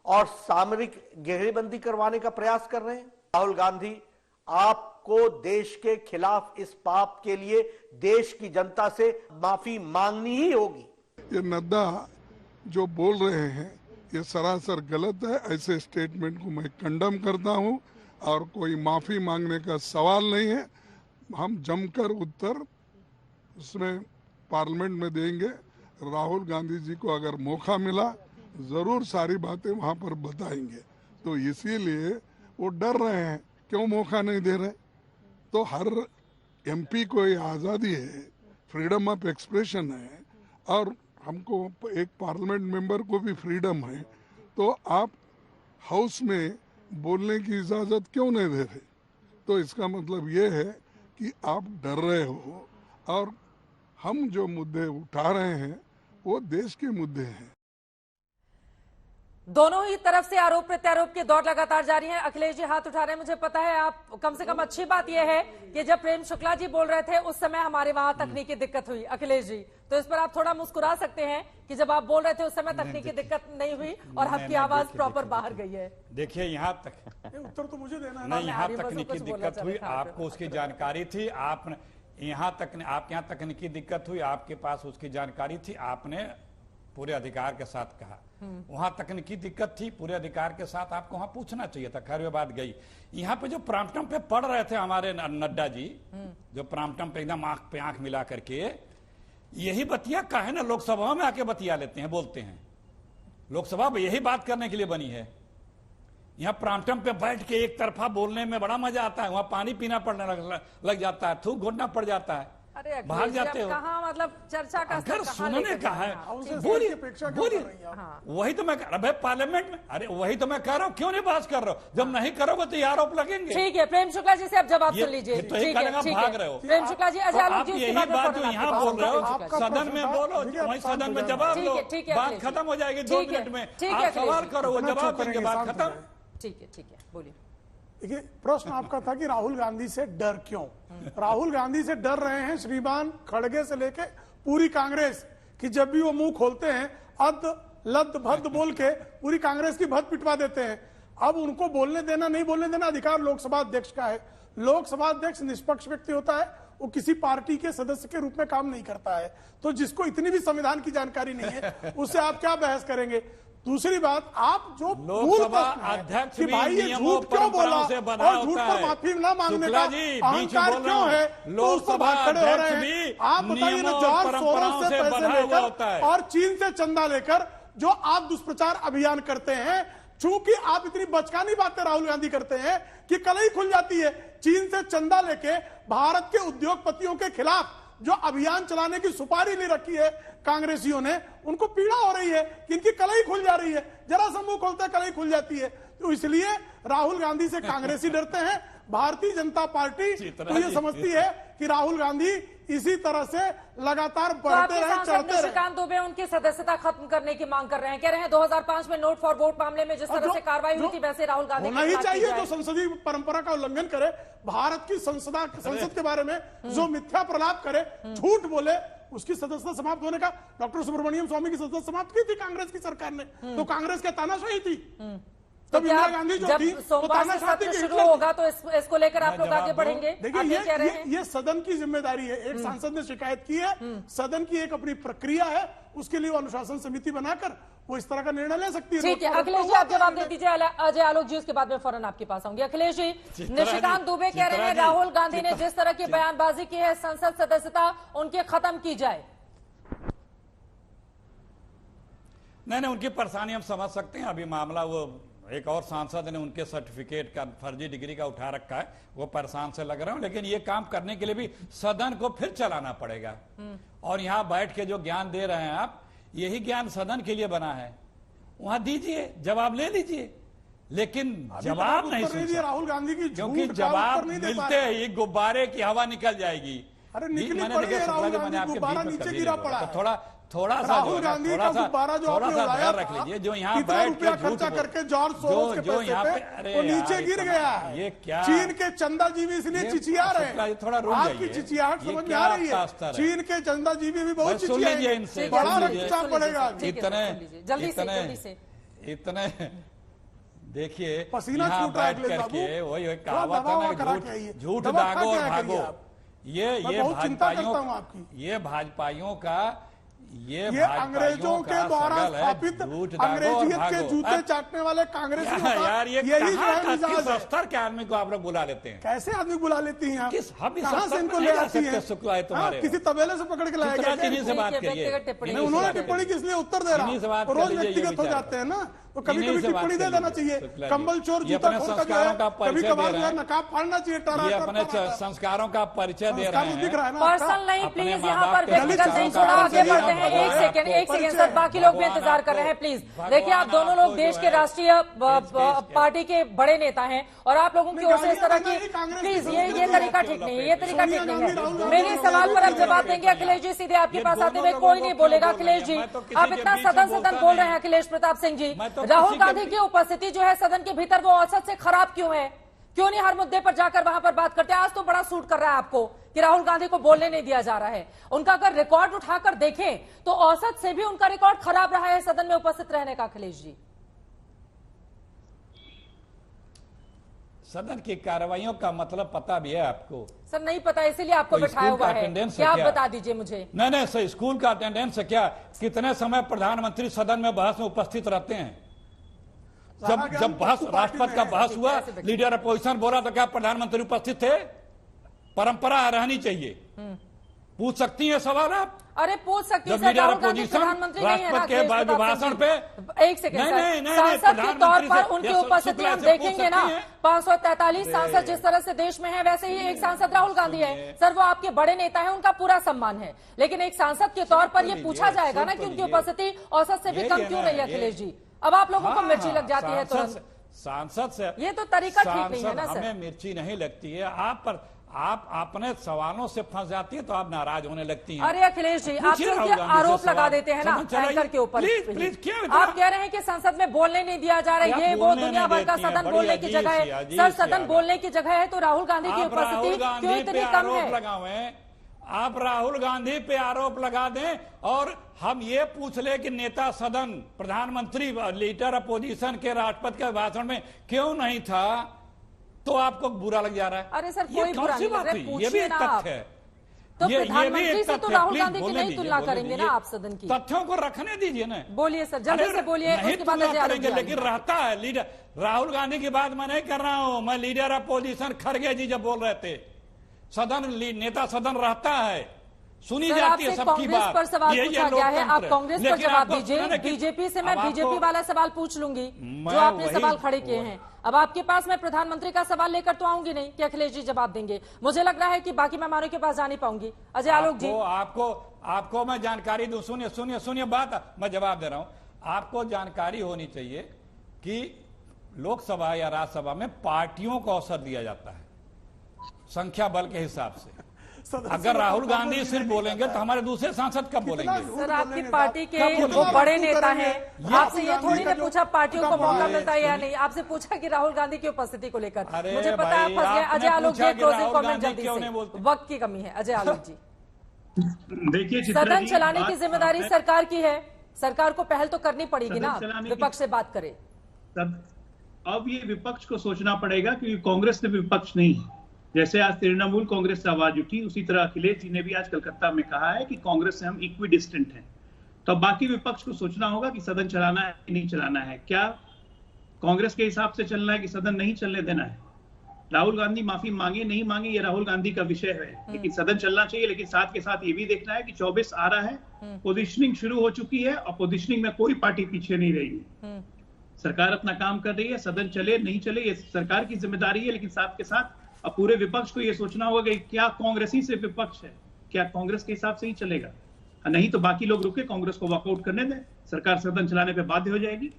और सामरिक घेरेबंदी करवाने का प्रयास कर रहे हैं। राहुल गांधी, आपको देश के खिलाफ इस पाप के लिए देश की जनता से माफी मांगनी ही होगी। ये नड्डा जो बोल रहे हैं ये सरासर गलत है। ऐसे स्टेटमेंट को मैं कंडम करता हूं और कोई माफी मांगने का सवाल नहीं है। हम जमकर उत्तर उसमें पार्लियामेंट में देंगे। राहुल गांधी जी को अगर मौका मिला जरूर सारी बातें वहां पर बताएंगे। तो इसीलिए वो डर रहे हैं, क्यों मौका नहीं दे रहे? तो हर एमपी को ये आज़ादी है, फ्रीडम ऑफ एक्सप्रेशन है और हमको एक पार्लियामेंट मेंबर को भी फ्रीडम है। तो आप हाउस में बोलने की इजाज़त क्यों नहीं दे रहे? तो इसका मतलब ये है कि आप डर रहे हो और हम जो मुद्दे उठा रहे हैं वो देश के मुद्दे हैं। दोनों ही तरफ से आरोप प्रत्यारोप की दौड़ लगातार जारी है। अखिलेश जी हाथ उठा रहे हैं, मुझे पता है। आप कम से कम अच्छी बात यह है कि जब प्रेम शुक्ला जी बोल रहे थे उस समय हमारे वहां तकनीकी दिक्कत हुई। अखिलेश जी, तो इस पर आप थोड़ा मुस्कुरा सकते हैं कि जब आप बोल रहे थे उस समय तकनीकी दिक्कत नहीं हुई और आपकी आवाज प्रॉपर बाहर गई है। देखिए, यहाँ तक उत्तर तो मुझे देना है। नहीं, यहाँ तकनीकी दिक्कत हुई, आपको उसकी जानकारी थी। आप यहाँ तक आपके यहाँ तकनीकी दिक्कत हुई, आपके पास उसकी जानकारी थी, आपने पूरे अधिकार के साथ कहा। वहां तकनीकी दिक्कत थी, पूरे अधिकार के साथ आपको वहां पूछना चाहिए था। खैर वो बात गई। यहाँ पे जो प्राम्पटम पे पढ़ रहे थे हमारे नड्डा जी, जो प्राम्पटम पे एकदम आंख पे आंख मिला करके, यही बतिया का है ना, लोकसभा में आके बतिया लेते हैं, बोलते हैं। लोकसभा यही बात करने के लिए बनी है। यहाँ प्राम्पटम पे बैठ के एक तरफा बोलने में बड़ा मजा आता है, वहां पानी पीना पड़ने लग जाता है, थूक घोटना पड़ जाता है, भाग जाते हो। कहाँ मतलब चर्चा का अगर सुनने का है बोलिए। वही तो मैं भाई पार्लियामेंट में, अरे वही तो मैं कह रहा हूँ, क्यों नहीं बात कर रहे हो? जब नहीं करोगे तो ये आरोप लगेंगे। ठीक है, प्रेम शुक्ला जी से अब जवाब सुन लीजिए। तो ही करेगा, भाग रहे हो। प्रेम शुक्ला जी, आप यही बात जो यहाँ बोल रहे हो सदन में बोलो, वही सदन में जवाब लो, बात खत्म हो जाएगी 2 मिनट में। आप सवाल करो, वो जवाब देंगे, बात खत्म। ठीक है, बोलिए। देखिए, प्रश्न आपका था कि राहुल गांधी से डर क्यों? राहुल गांधी से डर रहे हैं श्रीमान खड़गे से लेके पूरी कांग्रेस, कि जब भी वो मुंह खोलते हैं अद लद भद बोल के पूरी कांग्रेस की भद पिटवा देते हैं। अब उनको बोलने देना नहीं बोलने देना अधिकार लोकसभा अध्यक्ष का है। लोकसभा अध्यक्ष निष्पक्ष व्यक्ति होता है, वो किसी पार्टी के सदस्य के रूप में काम नहीं करता है। तो जिसको इतनी भी संविधान की जानकारी नहीं है उससे आप क्या बहस करेंगे? दूसरी बात, आप जो लोकसभा अध्यक्ष कि भाई ये झूठ क्यों बोला और झूठ पर माफी न मांगने का अहंकार क्यों है, तो उस पर भाग खड़े हो रहे हैं। आप बताइए ना, जॉर्ज सोरोस से पैसे लेकर और चीन से चंदा लेकर जो आप दुष्प्रचार अभियान करते हैं, चूंकि आप इतनी बचकानी बातें राहुल गांधी करते हैं कि कलई खुल जाती है। चीन से चंदा लेके भारत के उद्योगपतियों के खिलाफ जो अभियान चलाने की सुपारी ले रखी है कांग्रेसियों ने, उनको पीड़ा हो रही है कि इनकी कलई खुल जा रही है। जरा सा मुंह खोलते कलई खुल जाती है। तो इसलिए राहुल गांधी से कांग्रेसी डरते हैं। भारतीय जनता पार्टी तो ये समझती है कि राहुल गांधी इसी तरह से लगातार बढ़ते रहे, चढ़ते रहे। निशिकांत दुबे उनकी सदस्यता खत्म करने की मांग कर रहे हैं, कह रहे हैं 2005 में नोट फॉर वोट मामले में जिस तरह से कार्रवाई हुई थी वैसे राहुल गांधी होना ही चाहिए। जो संसदीय परंपरा का उल्लंघन करे, भारत की संसद के बारे में जो मिथ्या प्रलाप करे, झूठ बोले, उसकी सदस्यता समाप्त होने का डॉक्टर सुब्रमण्यम स्वामी की सदस्यता समाप्त की थी कांग्रेस की सरकार ने। तो कांग्रेस के तानाशाही थी, तब इंदिरा गांधी जो थी जब सोमवार से सत्र शुरू होगा तो इसको लेकर आप लोग आगे बढ़ेंगे। देखिए ये सदन की जिम्मेदारी है। एक सांसद ने शिकायत की है, सदन की एक अपनी प्रक्रिया है, उसके लिए वो अनुशासन समिति बनाकर वो इस तरह का निर्णय ले सकती है। ठीक है अखिलेश जी, आप जवाब दे दीजिए। अजय आलोक जी, उसके बाद में फौरन आपके पास आऊंगी। अखिलेश जी, निशिकांत दुबे कह रहे हैं राहुल गांधी ने जिस तरह की बयानबाजी की है, संसद सदस्यता उनके खत्म की जाए। नहीं, उनकी परेशानी हम समझ सकते हैं। अभी मामला वो एक और सांसद ने उनके सर्टिफिकेट का फर्जी डिग्री का उठा रखा है, वो परेशान से लग रहे हो। लेकिन ये काम करने के लिए भी सदन को फिर चलाना पड़ेगा। और यहाँ बैठ के जो ज्ञान दे रहे हैं आप, यही ज्ञान सदन के लिए बना है। वहां दीजिए, जवाब ले लीजिए, लेकिन जवाब नहीं सुन सकते राहुल गांधी की, क्योंकि जवाब मिलते ही गुब्बारे की हवा निकल जाएगी। अरे निकली पड़ी है राहुल गांधी, गुब्बारा नीचे गिरा पड़ा है। थोड़ा सा राहुल गांधी का गुब्बारा जो आपने उड़ाया रख लीजिए, जो यहाँ बैठ के खर्चा करके जॉर्ज सोरोस के पैसे पे वो नीचे गिर गया है। ये क्या चीन के चंदाजीवी इसलिए चिचिया रहे हैं। थोड़ा रुक जाइए, आपकी चिचियाहट समझ में आ रही है। चीन के चंदाजीवी भी बहुत चिचिया इनसे, बड़ा रक्तचाप पड़ेगा। इतने देखिए पसीना छूट रहा है करके वही कहावत है ना, झूठ दागो और भागो। ये भाजपाइयों का ये अंग्रेजों के द्वारा स्थापित अंग्रेजियत के जूते चाटने वाले कांग्रेस यार, यही स्तर के आदमी को आप लोग बुला लेते हैं। कैसे आदमी बुला लेती हैं आप? कहां से इनको ले आती है? शुक्ला है तुम्हारे, किसी तबेले से पकड़ के लाया गया? से बात करिए। उन्होंने टिप्पणी किस लिए उत्तर दे रहा है? रोज व्यक्तिगत हो जाते हैं ना, तो कभी कभी टिप्पणी दे देना चाहिए। कंबल चोर जूता खोर का कभी कभार नकाब फाड़ना चाहिए। अपने संस्कारों का परिचय दे रहे हैं। पर्सनल नहीं प्लीज, यहाँ पर व्यक्तिगत नहीं छोड़ा, आगे बढ़ते हैं। एक सेकेंड सर, बाकी लोग भी इंतजार कर रहे हैं प्लीज। देखिए आप दोनों लोग देश के राष्ट्रीय पार्टी के बड़े नेता हैं और आप लोगों की ओर से इस तरह की प्लीज ये तरीका ठीक नहीं है, ये तरीका ठीक नहीं है। मेरे सवाल पर आप जवाब देंगे अखिलेश जी, सीधे आपके पास आते हुए कोई नहीं बोलेगा। अखिलेश जी, आप इतना सदन बोल रहे हैं। अखिलेश प्रताप सिंह जी, राहुल गांधी की उपस्थिति जो है सदन के भीतर वो औसत से खराब क्यों है? क्यों नहीं हर मुद्दे पर जाकर वहां पर बात करते? आज तो बड़ा सूट कर रहा है आपको कि राहुल गांधी को बोलने नहीं दिया जा रहा है। उनका अगर रिकॉर्ड उठाकर देखें तो औसत से भी उनका रिकॉर्ड खराब रहा है सदन में उपस्थित रहने का। अखिलेश जी, सदन की कार्रवाइयों का मतलब पता भी है आपको? सर नहीं पता, इसीलिए आपको बैठाया हुआ है। क्या आप बता दीजिए मुझे। नहीं सर, स्कूल का अटेंडेंस है क्या? कितने समय प्रधानमंत्री सदन में बहस में उपस्थित रहते हैं? जब बहस राष्ट्रपति का बहस हुआ, लीडर अपोजिशन बोला तो क्या प्रधानमंत्री उपस्थित थे? परंपरा रहनी चाहिए। पूछ सकती हैं सवाल आप? अरे पूछ सकती हैं। राहुल गांधी प्रधानमंत्री नहीं है राष्ट्रपति के भाषण पे। एक सेकंड सर, सांसद के तौर पर उनकी उपस्थिति हम देखेंगे ना। 543 सांसद जिस तरह से देश में है, वैसे ही एक सांसद राहुल गांधी है। सर वो आपके बड़े नेता है, उनका पूरा सम्मान है, लेकिन एक सांसद के तौर पर ये पूछा जाएगा ना कि उनकी उपस्थिति औसत से भी कम क्यों रही है? अखिलेश जी, अब आप लोगों को मिर्ची लग जाती है तुरंत। सांसद से ये तो तरीका ठीक नहीं है ना सर। हमें मिर्ची नहीं लगती है आप अपने सवालों से फंस जाती है तो आप नाराज होने लगती हैं। अरे अखिलेश जी, आप जो आरोप लगा देते हैं ना एंकर के ऊपर, आप कह रहे हैं कि संसद में बोलने नहीं दिया जा रहा है, ये वो दुनिया भर का सदन बोलने की जगह है। सर सदन बोलने की जगह है तो राहुल गांधी की उपस्थिति क्यों इतनी कम है? आप राहुल गांधी पे आरोप लगा दें और हम ये पूछ ले कि नेता सदन, प्रधानमंत्री, लीडर अपोजिशन के राष्ट्रपति के भाषण में क्यों नहीं था, तो आपको बुरा लग जा रहा है। अरे सर कोई बुरा नहीं लग रहा है, ये भी एक तथ्य है। तो प्रधानमंत्री से तो राहुल गांधी की नहीं तुलना करेंगे ना आप सदन की? तथ्यों को रखने दीजिए ना। बोलिए सर, जल्दी से बोलिए। नहीं तुलना करेंगे, लेकिन रहता है लीडर। राहुल गांधी की बात मैं नहीं कर रहा हूं, मैं लीडर अपोजिशन खड़गे जी जब बोल रहे थे, सदन नेता सदन रहता है, सुनी जाती है सबकी बात। पर सवाल पूछा गया है, आप कांग्रेस पर जवाब दीजिए। बीजेपी से मैं बीजेपी वाला सवाल पूछ लूंगी जो आपने सवाल खड़े किए हैं। अब आपके पास मैं प्रधानमंत्री का सवाल लेकर तो आऊंगी नहीं कि अखिलेश जी जवाब देंगे। मुझे लग रहा है कि बाकी मेहमानों के पास जा नहीं पाऊंगी। अजय आलोक जी, आपको मैं जानकारी दूं। सुनिए बात, मैं जवाब दे रहा हूं। आपको जानकारी होनी चाहिए कि लोकसभा या राज्यसभा में पार्टियों को अवसर दिया जाता है संख्या बल के हिसाब से। अगर राहुल गांधी सिर्फ बोलेंगे तो हमारे दूसरे सांसद कब बोलेंगे? सर आपकी पार्टी के वो बड़े नेता हैं, आपसे ये थोड़ी ना पूछा पार्टियों को मौका मिलता है या नहीं, आपसे पूछा कि राहुल गांधी की उपस्थिति को लेकर। मुझे पता है आप फंस गए। अजय आलोक जी, क्लोजिंग कमेंट जल्दी से, वक्त की कमी है। अजय आलोक जी, देखिए सदन चलाने की जिम्मेदारी सरकार की है, सरकार को पहल तो करनी पड़ेगी ना, विपक्ष से बात करे। अब ये विपक्ष को सोचना पड़ेगा, क्योंकि कांग्रेस ने विपक्ष नहीं है। जैसे आज तृणमूल कांग्रेस से आवाज उठी, उसी तरह अखिलेश जी ने भी आज कलकत्ता में कहा है कि कांग्रेस से हम इक्वी डिस्टेंट हैं। तो बाकी विपक्ष को सोचना होगा कि सदन चलाना है कि नहीं चलाना है, क्या कांग्रेस के हिसाब से चलना है कि सदन नहीं चलने देना है। राहुल गांधी माफी मांगे नहीं मांगे ये राहुल गांधी का विषय है, लेकिन सदन चलना चाहिए। लेकिन साथ के साथ ये भी देखना है कि 24 आ रहा है, पोजिशनिंग शुरू हो चुकी है और पोजिशनिंग में कोई पार्टी पीछे नहीं रही है। सरकार अपना काम कर रही है, सदन चले नहीं चले ये सरकार की जिम्मेदारी है, लेकिन साथ के साथ अब पूरे विपक्ष को ये सोचना होगा कि क्या कांग्रेस ही से विपक्ष है, क्या कांग्रेस के हिसाब से ही चलेगा, नहीं तो बाकी लोग रुके कांग्रेस को वॉकआउट करने दें, सरकार सदन चलाने पे बाध्य हो जाएगी।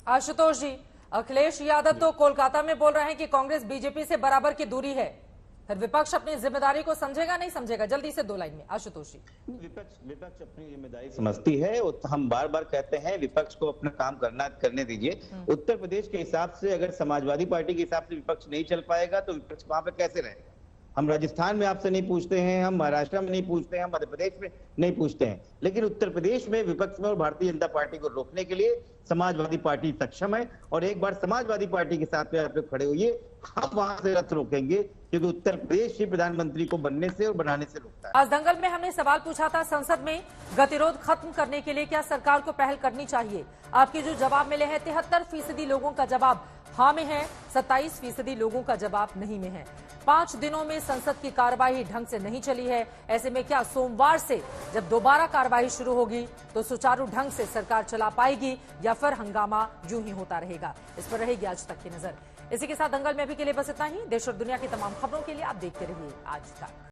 आशुतोष जी, अखिलेश यादव तो कोलकाता में बोल रहे हैं कि कांग्रेस बीजेपी से बराबर की दूरी है, फिर विपक्ष अपनी जिम्मेदारी को समझेगा नहीं समझेगा? जल्दी से 2 लाइन में आशुतोष जी। विपक्ष अपनी जिम्मेदारी समझती है। हम बार बार कहते हैं विपक्ष को अपना काम करने दीजिए। उत्तर प्रदेश के हिसाब से अगर समाजवादी पार्टी के हिसाब से विपक्ष नहीं चल पाएगा तो विपक्ष वहां पे कैसे रहेगा? हम राजस्थान में आपसे नहीं पूछते हैं, हम महाराष्ट्र में नहीं पूछते हैं, हम मध्य प्रदेश में नहीं पूछते हैं, लेकिन उत्तर प्रदेश में विपक्ष में और भारतीय जनता पार्टी को रोकने के लिए समाजवादी पार्टी सक्षम है। और एक बार समाजवादी पार्टी के साथ में आप लोग खड़े होइए, हम वहां से रथ रोकेंगे, क्योंकि उत्तर प्रदेश ही प्रधानमंत्री को बनने से और बनाने से रोकता है। आज दंगल में हमने सवाल पूछा था, संसद में गतिरोध खत्म करने के लिए क्या सरकार को पहल करनी चाहिए? आपके जो जवाब मिले हैं 73% लोगों का जवाब हाँ में है, 27% लोगों का जवाब नहीं में है। 5 दिनों में संसद की कार्यवाही ढंग से नहीं चली है। ऐसे में क्या सोमवार से जब दोबारा कार्यवाही शुरू होगी तो सुचारू ढंग से सरकार चला पाएगी या फिर हंगामा यूं ही होता रहेगा? इस पर रहेगी आज तक की नजर। इसी के साथ दंगल में अभी के लिए बस इतना ही। देश और दुनिया की तमाम खबरों के लिए आप देखते रहिए आज तक।